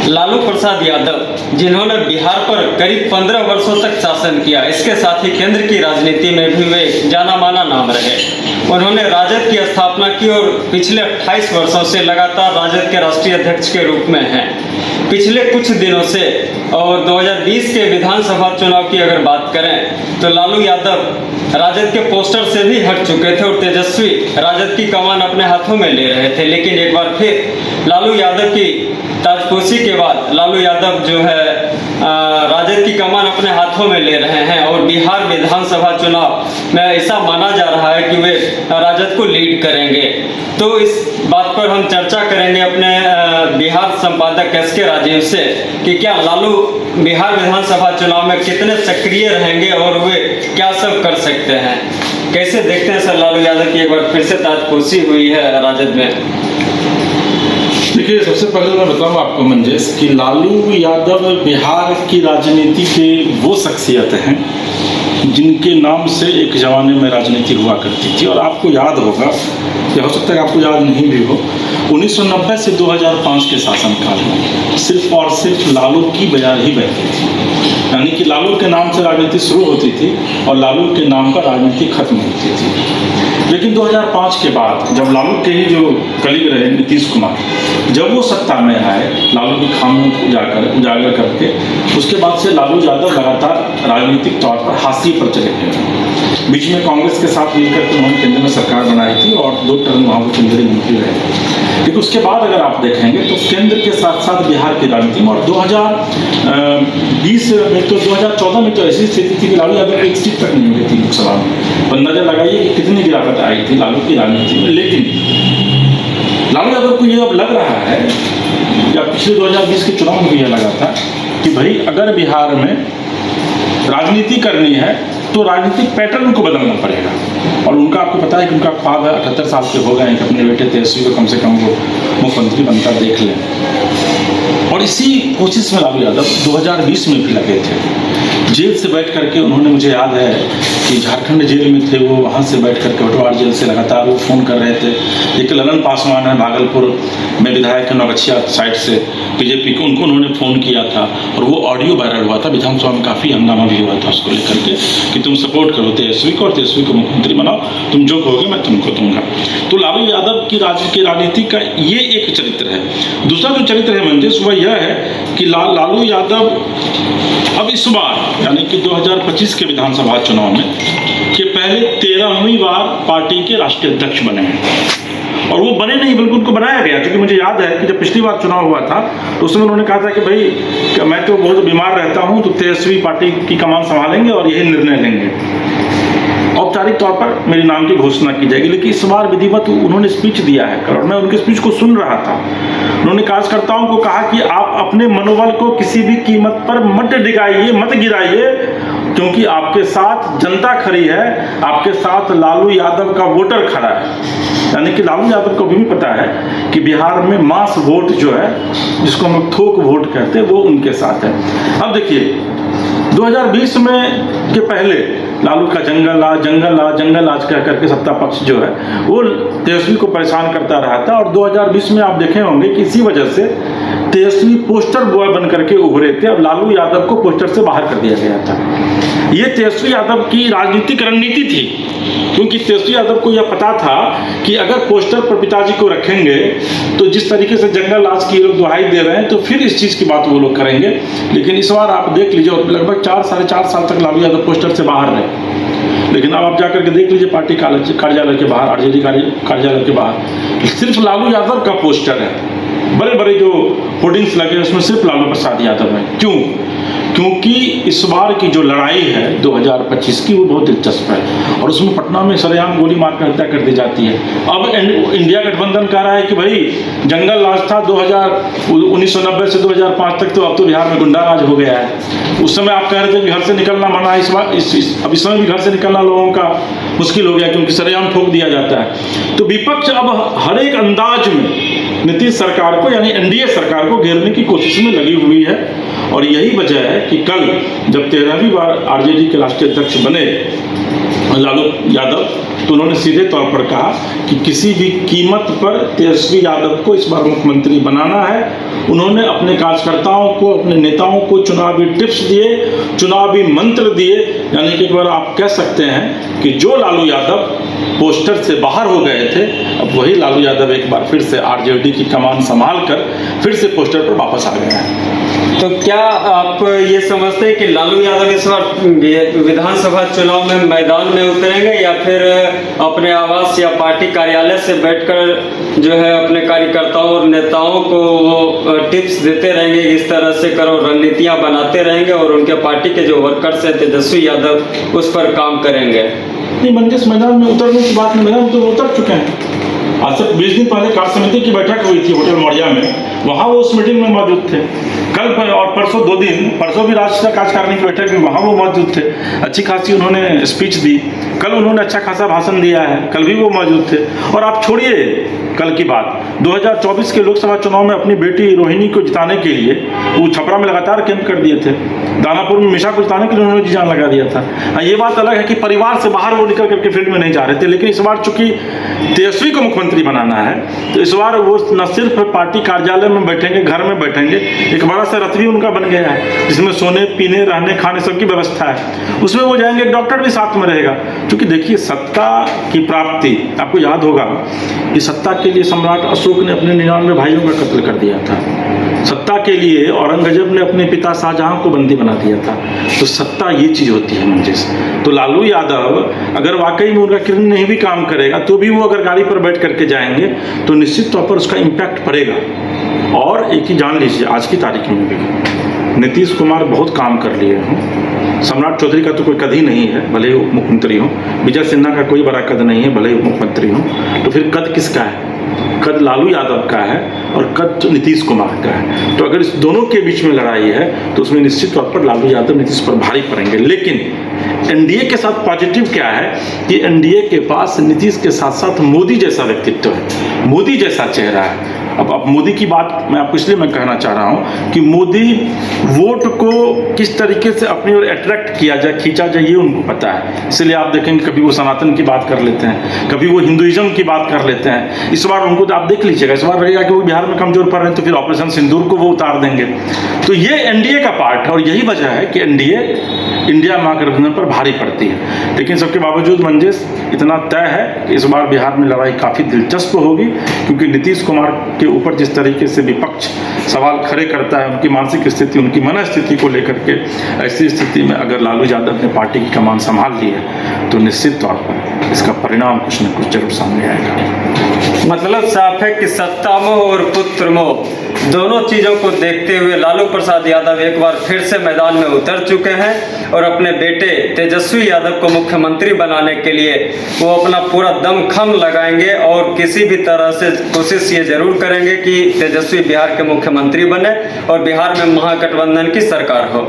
लालू प्रसाद यादव, जिन्होंने बिहार पर करीब 15 वर्षों तक शासन किया, इसके साथ ही केंद्र की राजनीति में भी वे जाना माना नाम रहे। उन्होंने राजद की स्थापना की और पिछले 28 वर्षों से लगातार राजद के राष्ट्रीय अध्यक्ष के रूप में हैं। पिछले कुछ दिनों से और 2020 के विधानसभा चुनाव की अगर बात करें तो लालू यादव राजद के पोस्टर से भी हट चुके थे और तेजस्वी राजद की कमान अपने हाथों में ले रहे थे। लेकिन एक बार फिर लालू यादव की ताजपोशी के बाद लालू यादव जो है राजद की कमान अपने हाथों में ले रहे हैं और बिहार विधानसभा चुनाव में ऐसा माना जा रहा है कि वे राजद को लीड करेंगे। तो इस बात पर हम चर्चा करेंगे अपने बिहार संपादक एस.के. राजीव से कि क्या लालू बिहार विधानसभा चुनाव में कितने सक्रिय रहेंगे और वे क्या सब कर सकते हैं। कैसे देखते हैं सर लालू यादव की एक बार फिर से ताजपोशी हुई है राजद में। देखिए, सबसे पहले मैं बताऊं आपको मंजेश कि लालू यादव बिहार की राजनीति के वो शख्सियत हैं जिनके नाम से एक ज़माने में राजनीति हुआ करती थी। और आपको याद होगा, या हो सकता है आपको याद नहीं भी हो, 1990 से 2005 के शासनकाल में सिर्फ और सिर्फ लालू की बजाय ही बहती थी। यानी कि लालू के नाम से राजनीति शुरू होती थी और लालू के नाम पर राजनीति खत्म होती थी। लेकिन 2005 के बाद जब लालू के ही जो कलीग रहे नीतीश कुमार, जब वो सत्ता में आए लालू की खामियों को उजागर करके, उसके बाद से लालू यादव लगातार राजनीतिक तौर पर हाशिए पर चले गए। बीच में कांग्रेस के साथ मिलकर के उन्होंने केंद्र में सरकार बनाई थी और 2 टर्म वहाँ वो केंद्रीय मंत्री रहे। लेकिन उसके बाद अगर आप देखेंगे तो केंद्र के साथ साथ बिहार की राजनीति में, और 2020 में तो 2014 में तो ऐसी स्थिति थी कि लालू यादव को एक सीट तक नहीं मिली थी लोकसभा में। पर नजर लगाइए कि कितनी गिरावट आई थी लालू की राजनीति में। लेकिन लालू यादव को ये अब लग रहा है, या पिछले 2020 के चुनाव में भी यह लगा था कि भाई अगर बिहार में राजनीति करनी है तो राजनीतिक पैटर्न को बदलना पड़ेगा। और उनका आपको पता है कि उनका ख्वाब है, 78 साल के हो गए हैं कि अपने बेटे तेजस्वी को कम से कम वो मुख्यमंत्री बनता देख लें। और इसी कोशिश में लालू यादव 2020 में भी लगे थे। जेल से बैठ करके उन्होंने, मुझे याद है कि झारखंड जेल में थे वो, वहाँ से बैठ करके होटवार जेल से लगातार वो फ़ोन कर रहे थे। एक ललन पासवान है भागलपुर में विधायक है नौगछिया साइड से बीजेपी को, उनको उन्होंने फ़ोन किया था और वो ऑडियो वायरल हुआ था। विधानसभा में काफ़ी हंगामा भी हुआ था उसको लेकर के कि तुम सपोर्ट करो तेजस्वी को और तेजस्वी को मुख्यमंत्री बनाओ, तुम जो कहोगे मैं तुमको दूंगा। तो लालू यादव की राजनीति का ये एक चरित्र है। दूसरा जो चरित्र है मंजेश, वह यह है कि लालू यादव अब इस बार यानी कि 2025 के विधानसभा चुनाव में के पहले 13वीं बार पार्टी के राष्ट्रीय अध्यक्ष बने हैं। और वो बने नहीं बल्कि उनको बनाया गया, क्योंकि मुझे याद है कि जब पिछली बार चुनाव हुआ था तो उसमें उन्होंने कहा था कि भाई मैं तो बहुत बीमार रहता हूं, तो तेजस्वी पार्टी की कमान संभालेंगे और यही निर्णय लेंगे, औपचारिक तौर पर मेरे नाम की घोषणा की जाएगी। लेकिन इस बार विधिवत उन्होंने स्पीच दिया है और मैं उनके स्पीच को सुन रहा था। उन्होंने कार्यकर्ताओं को कहा कि आप अपने मनोबल को किसी भी कीमत पर मत डिगाइए, मत गिराइए, क्योंकि आपके साथ जनता खड़ी है, आपके साथ लालू यादव का वोटर खड़ा है। यानी कि लालू यादव को भी पता है कि बिहार में मास वोट जो है, जिसको हम थोक वोट कहते हैं, वो उनके साथ है। अब देखिए 2020 में के पहले लालू का जंगल आज कह करके सत्ता पक्ष जो है वो तेजस्वी को परेशान करता रहा था। और 2020 में आप देखे होंगे कि इसी वजह से तेजस्वी पोस्टर बॉय बन करके उभरे थे और लालू यादव को पोस्टर से बाहर कर दिया गया था। ये तेजस्वी यादव की राजनीतिक रणनीति थी, क्योंकि तेजस्वी यादव को यह पता था कि अगर पोस्टर पर पिताजी को रखेंगे तो जिस तरीके से जंगल राज की लोग दुहाई दे रहे हैं तो फिर इस चीज़ की बात वो लोग करेंगे। लेकिन इस बार आप देख लीजिए, और लगभग 4-4.5 साल तक लालू यादव पोस्टर से बाहर रहे। लेकिन अब आप जाकर के देख लीजिए पार्टी कार्यालय के बाहर, आरजेडी कार्यालय के बाहर सिर्फ लालू यादव का पोस्टर है। बड़े बड़े जो होर्डिंग्स लगे उसमें सिर्फ लालू प्रसाद यादव है। क्यों? क्योंकि इस बार की जो लड़ाई है 2025 की, वो बहुत दिलचस्प है और उसमें पटना में सरेआम गोली मारकर हत्या कर दी जाती है। अब इंडिया गठबंधन कह रहा है कि भाई जंगल राज था 1990 से 2005 तक, तो अब तो बिहार में गुंडा राज हो गया है। उस समय आप कह रहे थे कि घर से निकलना मना, अब इस समय भी घर से निकलना लोगों का मुश्किल हो गया क्योंकि सरेआम ठोक दिया जाता है। तो विपक्ष अब हर एक अंदाज में नीतीश सरकार को यानी एनडीए सरकार को घेरने की कोशिश में लगी हुई है। और यही वजह है कि कल जब 13वीं बार आरजेडी के राष्ट्रीय अध्यक्ष बने लालू यादव, तो उन्होंने सीधे तौर पर कहा कि किसी भी कीमत पर तेजस्वी यादव को इस बार मुख्यमंत्री बनाना है। उन्होंने अपने कार्यकर्ताओं को, अपने नेताओं को चुनावी टिप्स दिए, चुनावी मंत्र दिए, यानी कि एक बार आप कह सकते हैं कि जो लालू यादव पोस्टर से बाहर हो गए थे, अब वही लालू यादव एक बार फिर से आरजेडी की कमान संभाल कर फिर से पोस्टर पर वापस आ गए हैं। तो क्या आप ये समझते हैं कि लालू यादव इस बार विधानसभा चुनाव में मैदान में उतरेंगे, या फिर अपने आवास या पार्टी कार्यालय से बैठकर जो है अपने कार्यकर्ताओं और नेताओं को वो टिप्स देते रहेंगे, इस तरह से करो, रणनीतियां बनाते रहेंगे और उनके पार्टी के जो वर्कर्स हैं तेजस्वी यादव उस पर काम करेंगे? नहीं, मंजिस मैदान में उतरने की बात नहीं, मैदान तो उतर चुके हैं। आज से 20 दिन पहले कार्य समिति की बैठक हुई थी होटल मौर्या में, वहाँ वो उस मीटिंग में मौजूद थे। कल और परसों 2 दिन, परसों भी राष्ट्रीय कार्यकारिणी की बैठक में वहाँ वो मौजूद थे। अच्छी खासी उन्होंने स्पीच दी, कल उन्होंने अच्छा खासा भाषण दिया है, कल भी वो मौजूद थे। और आप छोड़िए कल की बात, 2024 के लोकसभा चुनाव में अपनी बेटी रोहिणी को जिताने के लिए वो छपरा में लगातार कैंप कर दिए थे, दानापुर में मिशा को जिताने के लिए उन्होंने जी जान लगा दिया था। ये बात अलग है कि परिवार से बाहर वो निकल करके फील्ड में नहीं जा रहे थे, लेकिन इस बार चूंकि तेजस्वी को मुख्यमंत्री बनाना है, तो इस बार वो न सिर्फ पार्टी कार्यालय में बैठेंगे, घर में बैठेंगे, एक बड़ा सा रथ भी उनका बन गया है जिसमें सोने पीने रहने खाने सब की व्यवस्था है, उसमें वो जाएंगे, एक डॉक्टर भी साथ में रहेगा। क्योंकि देखिए, सत्ता की प्राप्ति, आपको याद होगा कि सत्ता के लिए सम्राट अशोक ने अपने 99 भाइयों का कत्ल कर दिया था। सत्ता के लिए औरंगजेब ने अपने पिता शाहजहां को बंदी बना दिया था। तो सत्ता ये चीज़ होती है मंजिस। तो लालू यादव अगर वाकई में उनका किरण नहीं भी काम करेगा, तो भी वो अगर गाड़ी पर बैठ करके जाएंगे तो निश्चित तौर पर उसका इम्पैक्ट पड़ेगा। और एक ही जान लीजिए, आज की तारीख में भी नीतीश कुमार बहुत काम कर लिए हैं। सम्राट चौधरी का तो कोई कद ही नहीं है, भले ही उप मुख्यमंत्री हो। विजय सिन्हा का कोई बड़ा कद नहीं है, भले ही उप मुख्यमंत्री हो। तो फिर कद किसका है? कद लालू यादव का है और कद तो नीतीश कुमार का है। तो अगर इस दोनों के बीच में लड़ाई है तो उसमें निश्चित तौर पर लालू यादव नीतीश पर भारी पड़ेंगे। लेकिन एनडीए के साथ पॉजिटिव क्या है कि एनडीए के पास नीतीश के साथ साथ मोदी जैसा व्यक्तित्व है, मोदी जैसा चेहरा है। अब मोदी की बात मैं आपको इसलिए कहना चाह रहा हूँ कि मोदी वोट को किस तरीके से अपनी ओर अट्रैक्ट किया जाए, खींचा जाए, ये उनको पता है। इसलिए आप देखेंगे कभी वो सनातन की बात कर लेते हैं, कभी वो हिंदुइज्म की बात कर लेते हैं। इस बार उनको तो आप देख लीजिएगा, इस बार रहेगा कि वो बिहार में कमजोर पड़ रहे हैं तो फिर ऑपरेशन सिंदूर को वो उतार देंगे। तो ये एनडीए का पार्ट है और यही वजह है कि एनडीए इंडिया महागठबंधन पर भारी पड़ती है। लेकिन सबके बावजूद मंजिस इतना तय है कि इस बार बिहार में लड़ाई काफ़ी दिलचस्प होगी, क्योंकि नीतीश कुमार के ऊपर जिस तरीके से विपक्ष सवाल खड़े करता है, उनकी मानसिक स्थिति, उनकी मनस्थिति को लेकर के, ऐसी स्थिति में अगर लालू यादव ने पार्टी की कमान संभाल ली है तो निश्चित तौर पर इसका परिणाम कुछ न कुछ जरूर सामने आएगा। मतलब साफ है कि सत्ता मोह और पुत्र मोह दोनों चीज़ों को देखते हुए लालू प्रसाद यादव एक बार फिर से मैदान में उतर चुके हैं और अपने बेटे तेजस्वी यादव को मुख्यमंत्री बनाने के लिए वो अपना पूरा दमखम लगाएंगे और किसी भी तरह से कोशिश ये जरूर करेंगे कि तेजस्वी बिहार के मुख्यमंत्री बने और बिहार में महागठबंधन की सरकार हो।